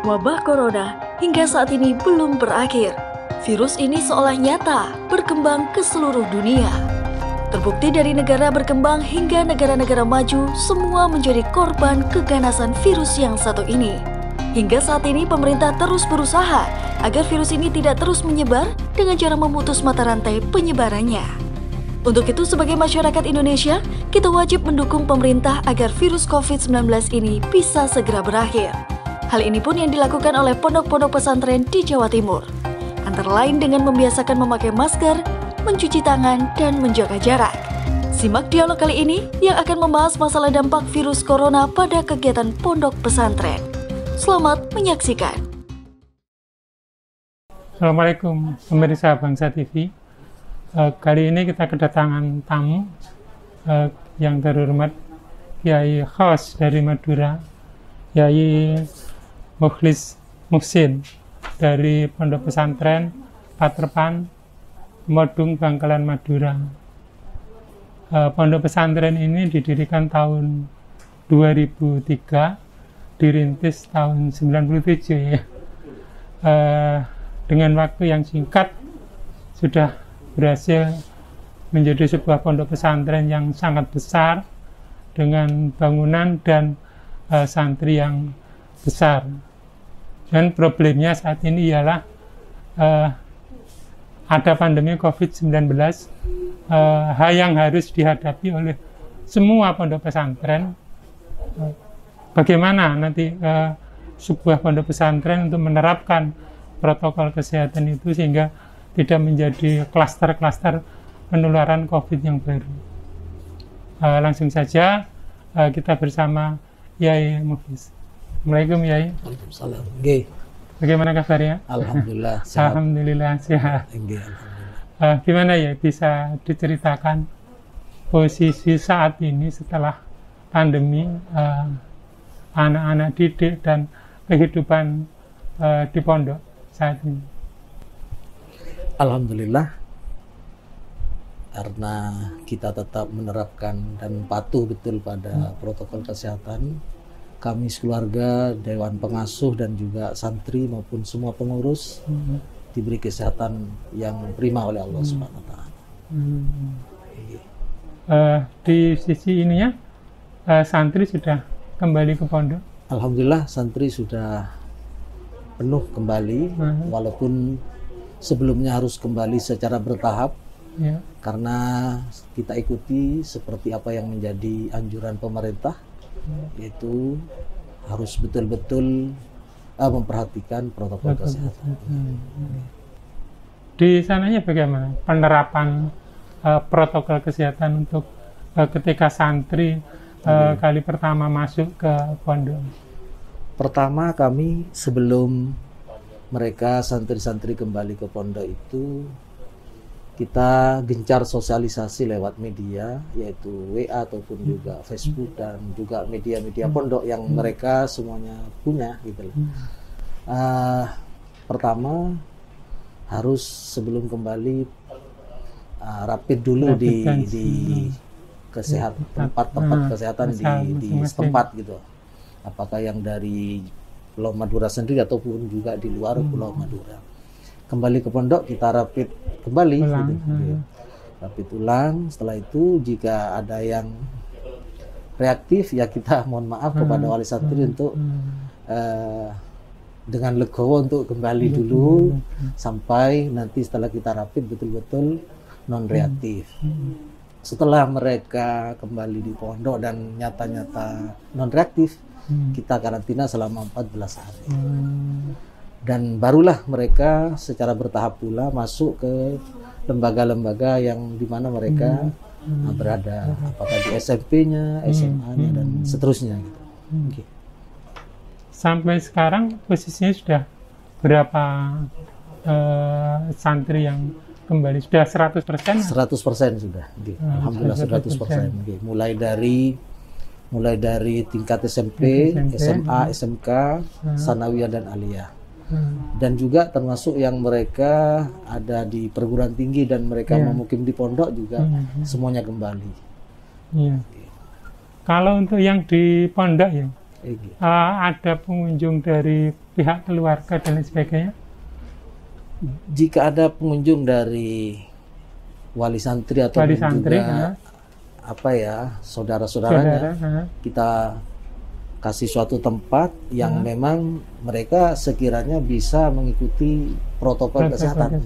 Wabah corona hingga saat ini belum berakhir. Virus ini seolah nyata berkembang ke seluruh dunia. Terbukti dari negara berkembang hingga negara-negara maju, semua menjadi korban keganasan virus yang satu ini. Hingga saat ini pemerintah terus berusaha agar virus ini tidak terus menyebar dengan cara memutus mata rantai penyebarannya. Untuk itu sebagai masyarakat Indonesia, kita wajib mendukung pemerintah agar virus COVID-19 ini bisa segera berakhir. Hal ini pun yang dilakukan oleh pondok-pondok pesantren di Jawa Timur. Antara lain dengan membiasakan memakai masker, mencuci tangan, dan menjaga jarak. Simak dialog kali ini yang akan membahas masalah dampak virus corona pada kegiatan pondok pesantren. Selamat menyaksikan. Assalamualaikum pemirsa Bangsa TV. Kali ini kita kedatangan tamu yang terhormat Kiai Khos dari Madura, Kiai Mukhlis Muhsin dari Pondok Pesantren Paterpan Modung Bangkalan Madura. Pondok pesantren ini didirikan tahun 2003, dirintis tahun 97 ya. Dengan waktu yang singkat sudah berhasil menjadi sebuah pondok pesantren yang sangat besar dengan bangunan dan santri yang besar. Dan problemnya saat ini ialah ada pandemi COVID-19 yang harus dihadapi oleh semua pondok pesantren. Bagaimana nanti sebuah pondok pesantren untuk menerapkan protokol kesehatan itu sehingga tidak menjadi klaster-klaster penularan COVID yang baru. Langsung saja kita bersama Yai Mukhlis. Assalamualaikum Yai. Waalaikumsalam. Bagaimana kabarnya? Alhamdulillah sehat. Alhamdulillah sehat. Gimana ya bisa diceritakan posisi saat ini setelah pandemi, anak-anak didik dan kehidupan di pondok saat ini? Alhamdulillah, karena kita tetap menerapkan dan patuh betul pada protokol kesehatan, kami sekeluarga, Dewan Pengasuh dan juga santri maupun semua pengurus diberi kesehatan yang prima oleh Allah Subhanahu wa Ta'ala. Di sisi ininya, santri sudah kembali ke pondok? Alhamdulillah, santri sudah penuh kembali, walaupun sebelumnya harus kembali secara bertahap, karena kita ikuti seperti apa yang menjadi anjuran pemerintah, yaitu harus betul-betul memperhatikan protokol kesehatan. Di sananya bagaimana penerapan protokol kesehatan untuk ketika santri kali pertama masuk ke pondok? Pertama, kami sebelum mereka santri-santri kembali ke pondok itu, kita gencar sosialisasi lewat media, yaitu WA ataupun juga Facebook dan juga media-media pondok yang mereka semuanya punya gitu loh. Pertama, harus sebelum kembali rapid dulu di kesehatan, tempat kesehatan di setempat gitu. Apakah yang dari Pulau Madura sendiri ataupun juga di luar Pulau Madura. Kembali ke pondok kita rapid kembali, rapid ulang. Setelah itu jika ada yang reaktif ya kita mohon maaf kepada wali santri untuk dengan legowo untuk kembali dulu sampai nanti setelah kita rapid betul-betul non reaktif. Setelah mereka kembali di pondok dan nyata-nyata non reaktif, kita karantina selama 14 hari. Dan barulah mereka secara bertahap pula masuk ke lembaga-lembaga yang dimana mereka berada, apakah di SMP-nya, SMA-nya dan seterusnya gitu. Sampai sekarang posisinya sudah berapa santri yang kembali? Sudah 100%? 100% sudah. Alhamdulillah 100%. Mulai dari tingkat SMP, SMA, SMK, Sanawiyah dan Aliyah. Dan juga termasuk yang mereka ada di perguruan tinggi dan mereka memukim di pondok juga semuanya kembali. Kalau untuk yang di pondok ya, ada pengunjung dari pihak keluarga dan lain sebagainya? Jika ada pengunjung dari wali santri atau Wali santri, juga saudara-saudaranya, kita kasih suatu tempat yang memang mereka sekiranya bisa mengikuti protokol kesehatan.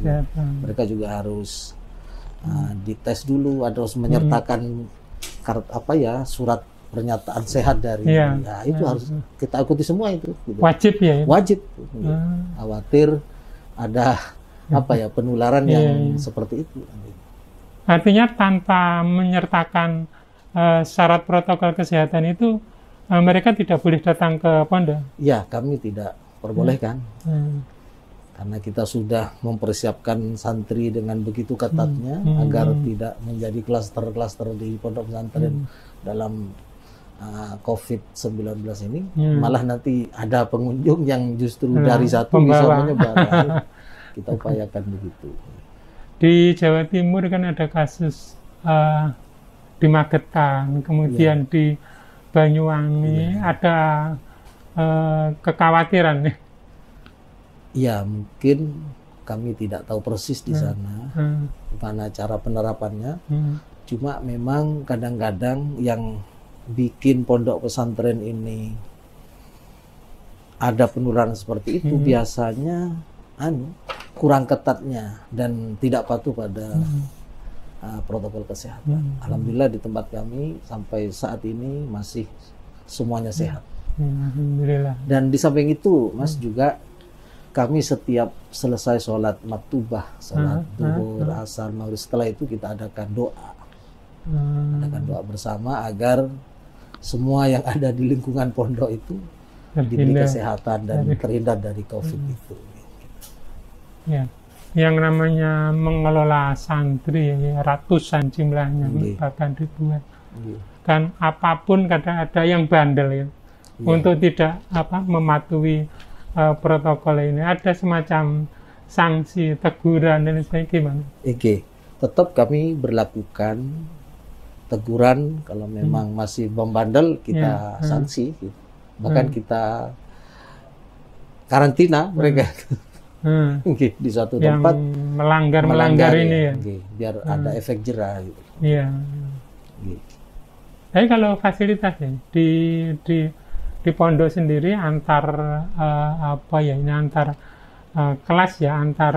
Mereka juga harus dites dulu, harus menyertakan surat pernyataan sehat dari itu harus kita ikuti semua itu. Gitu. Wajib ya? Wajib. Khawatir ada penularan yang seperti itu. Artinya tanpa menyertakan syarat protokol kesehatan itu mereka tidak boleh datang ke pondok? Ya, kami tidak perbolehkan. Karena kita sudah mempersiapkan santri dengan begitu ketatnya agar tidak menjadi klaster-klaster di pondok pesantren dalam COVID-19 ini. Malah nanti ada pengunjung yang justru dari satu bisa menyebar. Kita upayakan begitu. Di Jawa Timur kan ada kasus di Magetan, kemudian di Banyuwangi ada kekhawatiran. Ya, mungkin kami tidak tahu persis di sana bagaimana cara penerapannya. Cuma memang kadang-kadang yang bikin pondok pesantren ini ada penularan seperti itu biasanya kurang ketatnya dan tidak patuh pada protokol kesehatan. Alhamdulillah di tempat kami sampai saat ini masih semuanya sehat. Alhamdulillah. Dan di samping itu, Mas, juga kami setiap selesai sholat maktubah, sholat zuhur, asar, maghrib, setelah itu kita adakan doa. Adakan doa bersama agar semua yang ada di lingkungan pondok itu diberi kesehatan dan terhindar dari COVID itu. Ya, yang namanya mengelola santri ratusan jumlahnya, bahkan ribuan. Kan apapun kadang ada yang bandel untuk tidak mematuhi protokol ini. Ada semacam sanksi, teguran dan sebagainya. Gimana? Tetap kami berlakukan teguran kalau memang masih membandel, kita sanksi. Bahkan kita karantina mereka. Di suatu tempat melanggar ini ya. Biar ada efek jerah gitu. Iya. Tapi kalau fasilitas di pondok sendiri antar antar kelas ya, antar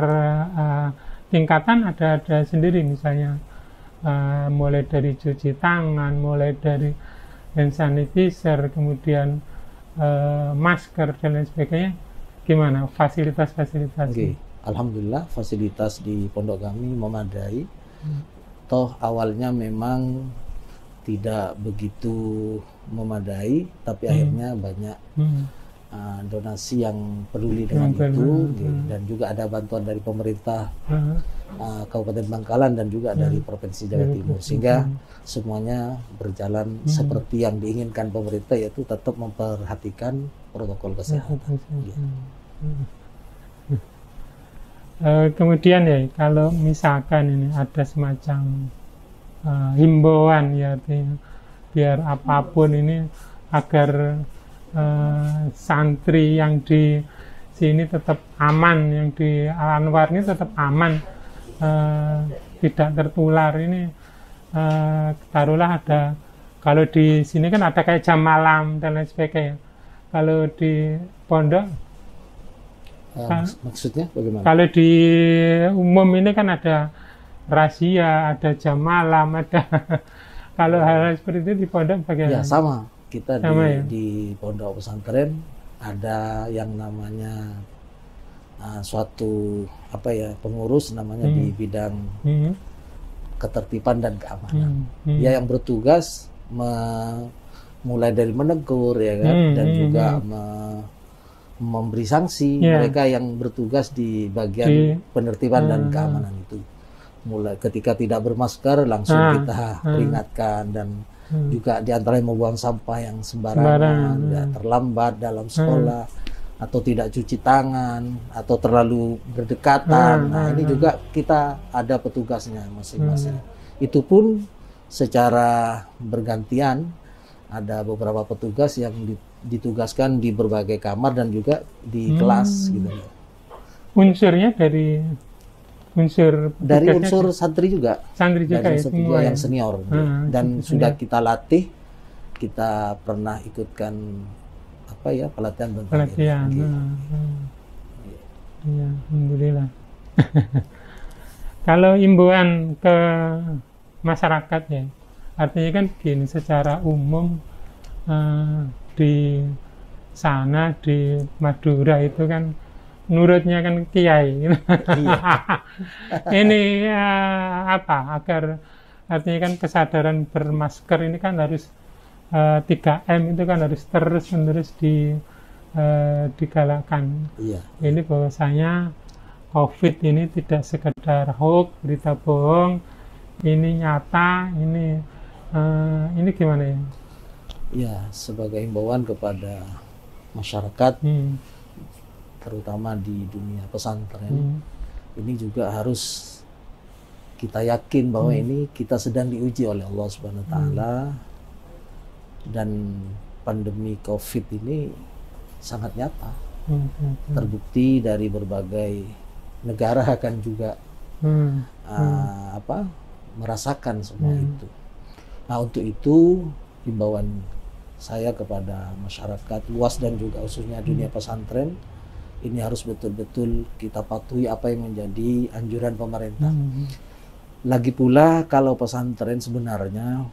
tingkatan ada sendiri, misalnya mulai dari cuci tangan, mulai dari hand sanitizer, kemudian masker dan lain sebagainya. Gimana fasilitas-fasilitas? Alhamdulillah fasilitas di pondok kami memadai. Toh awalnya memang tidak begitu memadai, tapi akhirnya banyak donasi yang peduli dengan itu, dan juga ada bantuan dari pemerintah Kabupaten Bangkalan dan juga dari Provinsi Jawa Timur, sehingga semuanya berjalan seperti yang diinginkan pemerintah, yaitu tetap memperhatikan protokol kesehatan. Kemudian ya, kalau misalkan ini ada semacam himbauan ya, artinya biar apapun ini agar santri yang di sini tetap aman, yang di Al-Anwar ini tetap aman, tidak tertular ini. Taruhlah ada, kalau di sini kan ada kayak jam malam dan lain sebagainya. Kalau di pondok maksudnya bagaimana? Kalau di umum ini kan ada razia, ada jam malam, ada kalau hal seperti itu di pondok bagaimana? Ya sama, kita di pondok pesantren ada yang namanya suatu pengurus namanya di bidang ketertiban dan keamanan. Dia yang bertugas mulai dari menegur ya kan, dan juga memberi sanksi mereka yang bertugas di bagian penertiban dan keamanan itu. Mulai ketika tidak bermasker langsung kita peringatkan, dan juga diantaranya membuang sampah yang sembarangan, terlambat dalam sekolah, atau tidak cuci tangan, atau terlalu berdekatan. Nah ini juga kita ada petugasnya masing-masing. Itu pun secara bergantian, ada beberapa petugas yang ditugaskan di berbagai kamar dan juga di kelas gitu. Unsurnya dari unsur santri juga. Santri juga dari ya, semua yang ya? senior. Dan sudah kita latih, kita pernah ikutkan pelatihan tentang ini. Ya, alhamdulillah. Kalau imbauan ke masyarakat ya, artinya kan gini, secara umum di sana di Madura itu kan nurutnya kan kiai. Iya. Ini agar artinya kan kesadaran bermasker ini kan harus 3M itu kan harus terus-menerus digalakkan. Iya. Ini bahwasanya COVID ini tidak sekedar hoax, berita bohong, ini nyata, ini gimana ya? Ya, sebagai himbauan kepada masyarakat, terutama di dunia pesantren, ini juga harus kita yakin bahwa ini kita sedang diuji oleh Allah Subhanahu Wa Taala, dan pandemi COVID ini sangat nyata, terbukti dari berbagai negara akan juga merasakan semua itu. Nah, untuk itu himbauan saya kepada masyarakat luas dan juga khususnya dunia pesantren, ini harus betul-betul kita patuhi apa yang menjadi anjuran pemerintah. Lagi pula kalau pesantren sebenarnya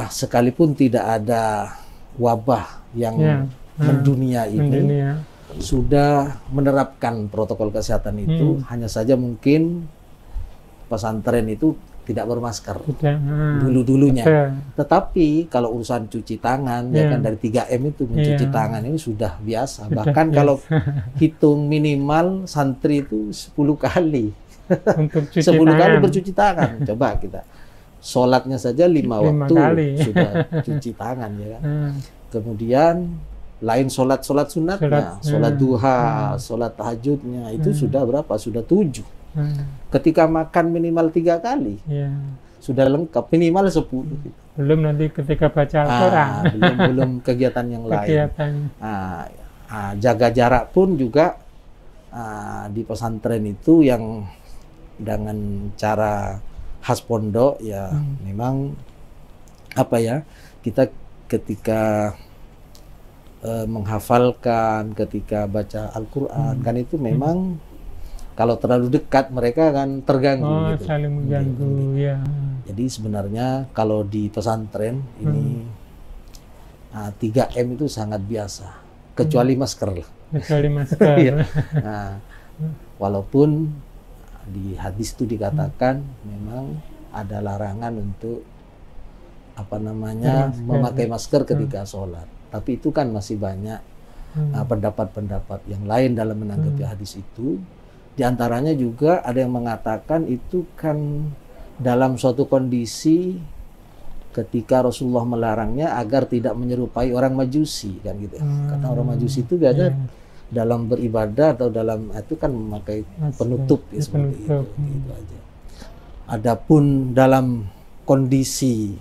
sekalipun tidak ada wabah yang mendunia ini, sudah menerapkan protokol kesehatan itu, hanya saja mungkin pesantren itu tidak bermasker dulu-dulunya. Tetapi kalau urusan cuci tangan, ya kan dari 3M itu mencuci tangan ini sudah biasa. Bahkan kalau hitung minimal santri itu 10 kali. Untuk 10 kali bercuci tangan. Coba kita. Sholatnya saja 5 waktu kali. Sudah cuci tangan, ya kan. Kemudian lain sholat sunatnya, sholat duha, sholat tahajudnya itu sudah berapa? Sudah 7. Ketika makan minimal 3 kali, sudah lengkap, minimal 10. Belum nanti ketika baca Al-Quran, belum kegiatan yang lain. Jaga jarak pun juga di pesantren itu yang dengan cara khas pondok ya, memang kita ketika menghafalkan, ketika baca Al-Quran kan itu memang kalau terlalu dekat mereka akan terganggu, saling mengganggu, ya. Jadi sebenarnya kalau di pesantren ini 3M itu sangat biasa, kecuali masker lah. Kecuali masker. Walaupun di hadis itu dikatakan memang ada larangan untuk memakai masker ketika sholat. Tapi itu kan masih banyak pendapat-pendapat yang lain dalam menanggapi hadis itu. Di antaranya juga ada yang mengatakan itu kan dalam suatu kondisi ketika Rasulullah melarangnya agar tidak menyerupai orang Majusi, kan gitu. Karena orang Majusi itu biasa dalam beribadah atau dalam itu kan memakai penutup ya, seperti itu. Gitu aja. Adapun dalam kondisi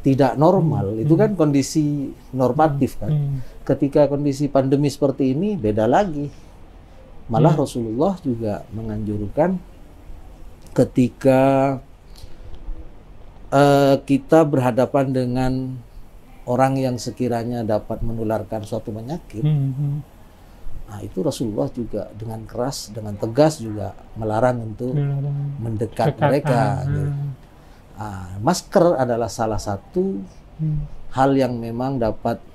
tidak normal itu kan kondisi normatif kan. Ketika kondisi pandemi seperti ini beda lagi. Malah Rasulullah juga menganjurkan ketika kita berhadapan dengan orang yang sekiranya dapat menularkan suatu penyakit, nah itu Rasulullah juga dengan keras, dengan tegas juga melarang untuk mendekat mereka. Masker adalah salah satu hal yang memang dapat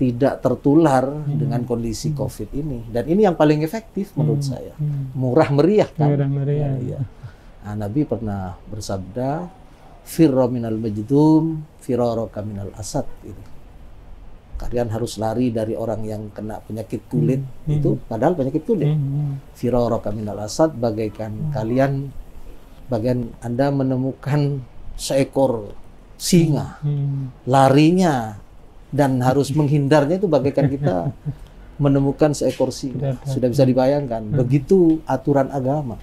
tidak tertular dengan kondisi COVID ini, dan ini yang paling efektif menurut saya. Murah meriah kan. Nabi pernah bersabda, firra minal majdum firaraka minal asad, gitu. Kalian harus lari dari orang yang kena penyakit kulit itu, padahal penyakit kulit. Firaraka minal asad, bagaikan kalian, bagian Anda menemukan seekor singa, larinya dan harus menghindarnya itu bagaikan kita menemukan seekor singa. Sudah bisa dibayangkan, begitu aturan agama.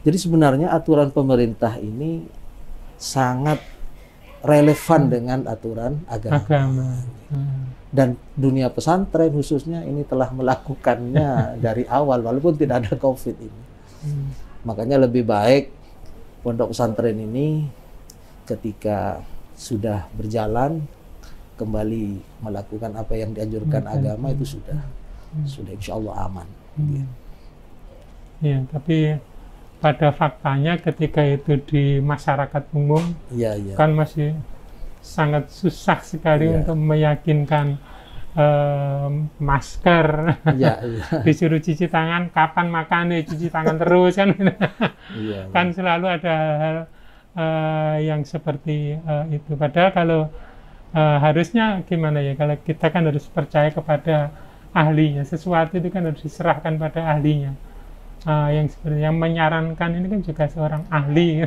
Jadi sebenarnya aturan pemerintah ini sangat relevan dengan aturan agama. Hmm. Dan dunia pesantren khususnya ini telah melakukannya dari awal walaupun tidak ada COVID ini. Makanya lebih baik pondok pesantren ini ketika sudah berjalan kembali melakukan apa yang dianjurkan agama itu sudah insya Allah aman. Ya, tapi pada faktanya ketika itu di masyarakat umum kan masih sangat susah sekali untuk meyakinkan masker, disuruh cuci tangan, kapan makan cuci tangan terus kan, kan selalu ada hal yang seperti itu. Padahal kalau harusnya gimana ya, kalau kita kan harus percaya kepada ahlinya, sesuatu itu kan harus diserahkan pada ahlinya. Yang seperti yang menyarankan ini kan juga seorang ahli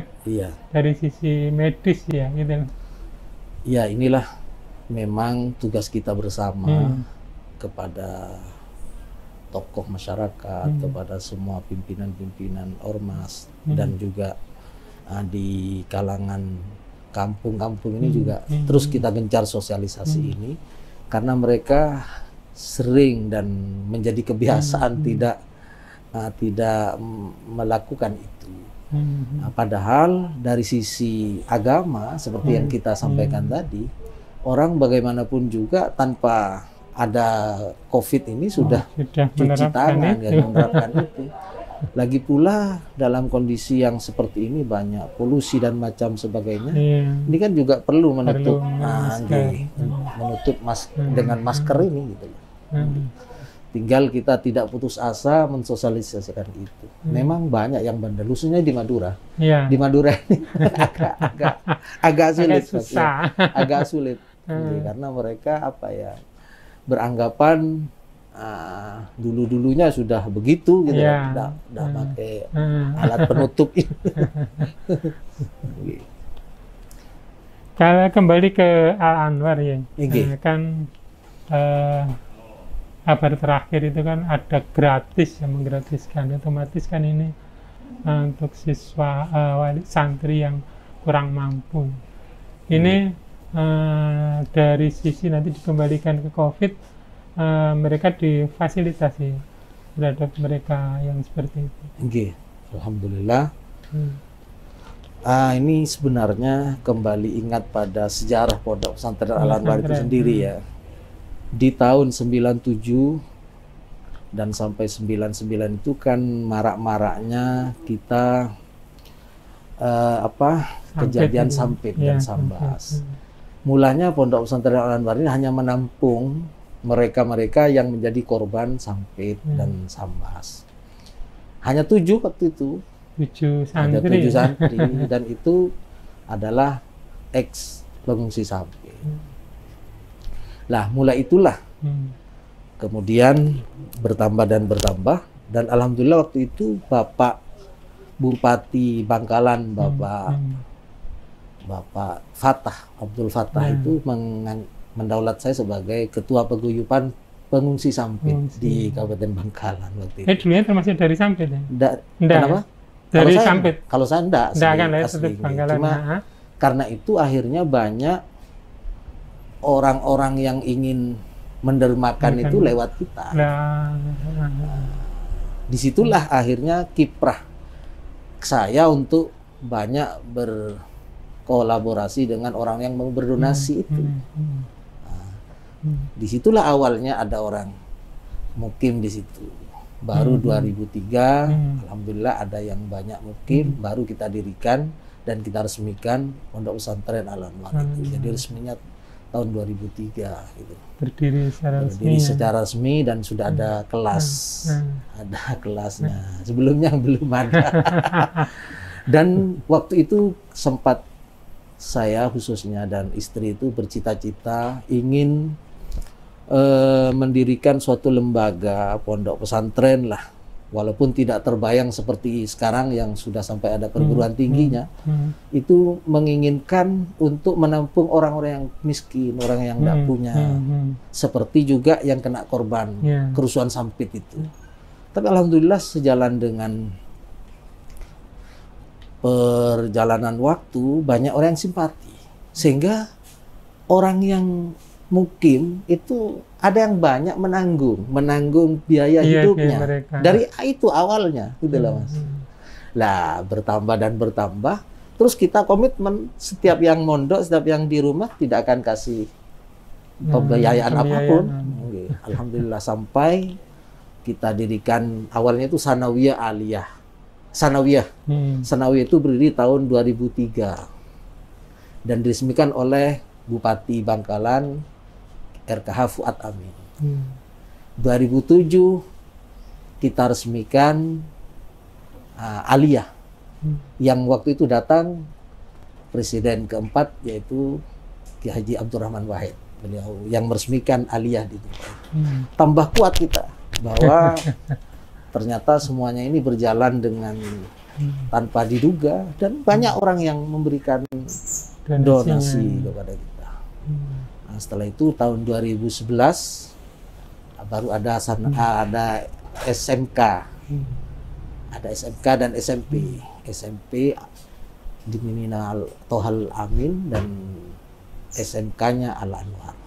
dari sisi medis ya gitu. Ya inilah memang tugas kita bersama kepada tokoh masyarakat, kepada semua pimpinan-pimpinan ormas dan juga di kalangan kampung-kampung ini juga terus kita gencar sosialisasi ini karena mereka sering dan menjadi kebiasaan tidak melakukan itu. Padahal dari sisi agama seperti yang kita sampaikan tadi, orang bagaimanapun juga tanpa ada COVID ini sudah cuci tangan dan menerapkan itu. Lagi pula dalam kondisi yang seperti ini banyak polusi dan macam sebagainya. Ini kan juga perlu menutup dengan masker ini gitu. Tinggal kita tidak putus asa mensosialisasikan itu. Memang banyak yang bandel, khususnya di Madura. Di Madura ini agak sulit, agak sulit. Karena mereka beranggapan dulu-dulunya sudah begitu gitu, tidak pakai alat penutup ini. Kalau kembali ke Al Anwar ya, kan kabar terakhir itu kan ada gratis yang menggratiskan, otomatis kan ini untuk siswa wali santri yang kurang mampu. Ini dari sisi nanti dikembalikan ke COVID, mereka difasilitasi terhadap mereka yang seperti itu. Alhamdulillah. Ini sebenarnya kembali ingat pada sejarah Pondok Pesantren Al Anwar itu sendiri ya. Di tahun 97 dan sampai 99 itu kan marak-maraknya kita kejadian sampit dan sambas. Mulanya Pondok Pesantren Al Anwar ini hanya menampung mereka-mereka yang menjadi korban sampit dan sambas. Hanya 7 waktu itu. 7 santri. Ada 7 santri dan itu adalah ex pengungsi sampit. Lah mulai itulah kemudian bertambah dan alhamdulillah waktu itu Bapak Bupati Bangkalan Bapak Fatah Abdul Fatah itu mendaulat saya sebagai ketua paguyuban pengungsi sampit di Kabupaten Bangkalan waktu itu. Dulunya termasuk dari sampit ya? Kenapa? Dari sampit. Kalau saya enggak kan asli. Bangkalan. Cuma karena itu akhirnya banyak orang-orang yang ingin mendermakan itu lewat kita. Disitulah akhirnya kiprah saya untuk banyak berkolaborasi dengan orang yang mau berdonasi itu. Disitulah awalnya ada orang mukim di situ. Baru 2003, alhamdulillah ada yang banyak mukim, baru kita dirikan dan kita resmikan Pondok Pesantren Al Anwar itu. Jadi resminya tahun 2003 gitu. Berdiri secara resmi dan sudah ada kelas. Ada kelasnya. Sebelumnya belum ada. Dan waktu itu sempat saya khususnya dan istri itu bercita-cita ingin mendirikan suatu lembaga pondok pesantren lah. Walaupun tidak terbayang seperti sekarang yang sudah sampai ada perguruan tingginya, itu menginginkan untuk menampung orang-orang yang miskin, orang yang tidak punya, seperti juga yang kena korban kerusuhan sampit itu. Tapi alhamdulillah sejalan dengan perjalanan waktu banyak orang yang simpati Sehingga orang yang mukim itu ada yang banyak menanggung biaya hidupnya. Dari itu awalnya, gitu loh Mas. Lah bertambah dan bertambah, terus kita komitmen setiap yang mondok, setiap yang di rumah tidak akan kasih pembiayaan apapun. Alhamdulillah sampai kita dirikan awalnya itu Sanawiyah Aliyah. Sanawiyah itu berdiri tahun 2003 dan diresmikan oleh Bupati Bangkalan RKH Fuad Amin. 2007 kita resmikan Aliyah, yang waktu itu datang presiden keempat yaitu Ki Haji Abdurrahman Wahid, beliau yang meresmikan Aliyah di tempat. Tambah kuat kita bahwa ternyata semuanya ini berjalan dengan tanpa diduga dan banyak orang yang memberikan donasi kepada kita. Nah, setelah itu tahun 2011 baru ada SMK. Ada SMK dan SMP. SMP diminal Tohal Amin dan SMK-nya Al Anwar.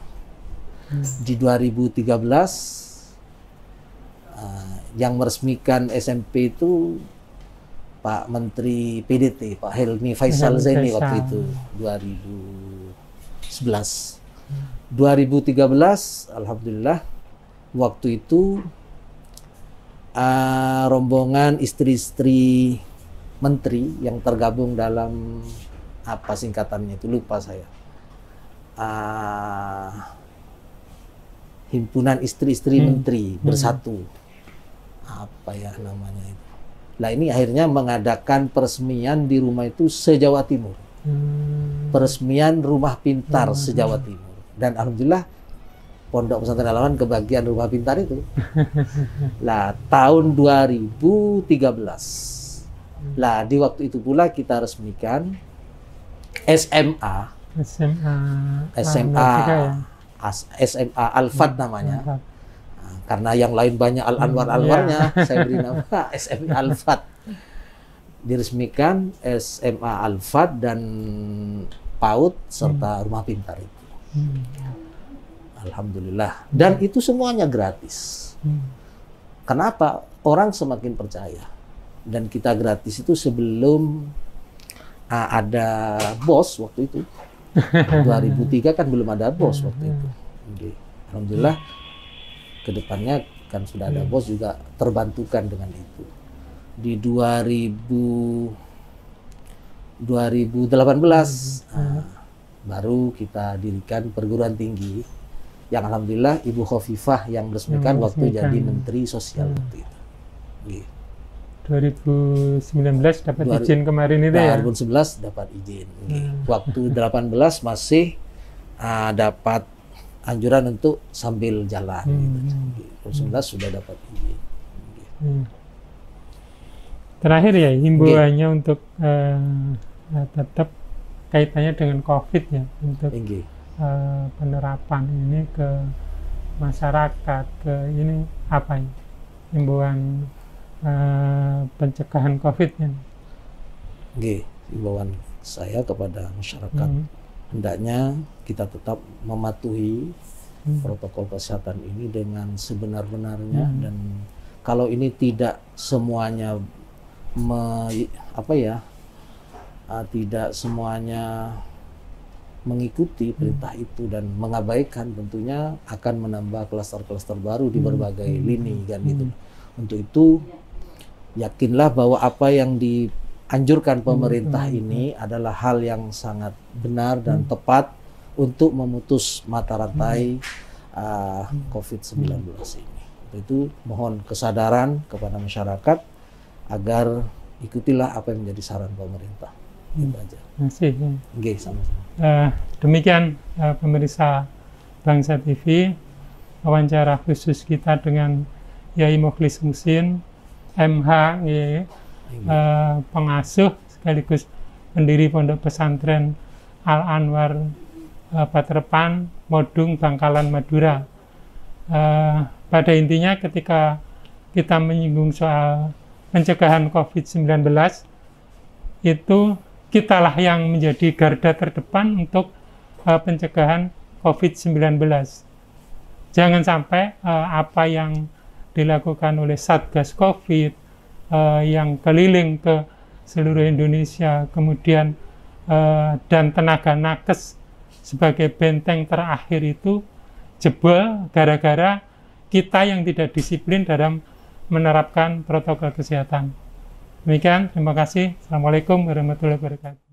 Di 2013 yang meresmikan SMP itu Pak Menteri PDT, Pak Helmi Faisal Zaini waktu itu 2011. 2013 alhamdulillah waktu itu rombongan istri-istri menteri yang tergabung dalam apa singkatannya itu lupa saya, himpunan istri-istri menteri bersatu, apa ya namanya itu. Nah ini akhirnya mengadakan peresmian di rumah itu se-Jawa Timur, peresmian rumah pintar se-Jawa Timur, dan alhamdulillah Pondok Pesantren Al-Aman kebagian rumah pintar itu. Lah tahun 2013. Lah di waktu itu pula kita resmikan SMA Al-Fat namanya. Nah, karena yang lain banyak Al-Anwarnya, saya beri nama SMA Al-Fat. Diresmikan SMA Al-Fat dan PAUD serta rumah pintar itu. Alhamdulillah. Dan itu semuanya gratis. Kenapa? Orang semakin percaya. Dan kita gratis itu sebelum ada BOS waktu itu. 2003 kan belum ada BOS waktu itu. Jadi, alhamdulillah kedepannya kan sudah ada BOS juga terbantukan dengan itu. Di 2018 baru kita dirikan perguruan tinggi yang alhamdulillah Ibu Khofifah yang meresmikan waktu jadi Menteri Sosial waktu itu. 2019 dapat izin kemarin itu ya? 2011 dapat izin. Waktu 18 masih dapat anjuran untuk sambil jalan. 2019 sudah dapat izin. Terakhir ya, himbauannya untuk tetap kaitannya dengan COVID ya, untuk penerapan ini ke masyarakat, ke ini apa ya, himbauan pencegahan COVID ini. Himbauan saya kepada masyarakat, hendaknya kita tetap mematuhi protokol kesehatan ini dengan sebenar-benarnya, dan kalau ini tidak semuanya tidak semuanya mengikuti perintah itu dan mengabaikan, tentunya akan menambah klaster-klaster baru di berbagai lini kan gitu. Untuk itu yakinlah bahwa apa yang dianjurkan pemerintah ini adalah hal yang sangat benar dan tepat untuk memutus mata rantai COVID-19 ini. Untuk itu mohon kesadaran kepada masyarakat agar ikutilah apa yang menjadi saran pemerintah. Itu aja. Terima kasih. Sama-sama. Demikian pemirsa Bangsa TV, wawancara khusus kita dengan Yai Mukhlis Muhsin, MH, pengasuh sekaligus pendiri Pondok Pesantren Al Anwar Paterpan, Modung, Bangkalan, Madura. Pada intinya ketika kita menyinggung soal pencegahan COVID-19, itu kitalah yang menjadi garda terdepan untuk pencegahan COVID-19. Jangan sampai apa yang dilakukan oleh Satgas COVID yang keliling ke seluruh Indonesia, kemudian dan tenaga nakes sebagai benteng terakhir itu jebol gara-gara kita yang tidak disiplin dalam menerapkan protokol kesehatan. Demikian, terima kasih. Assalamualaikum warahmatullahi wabarakatuh.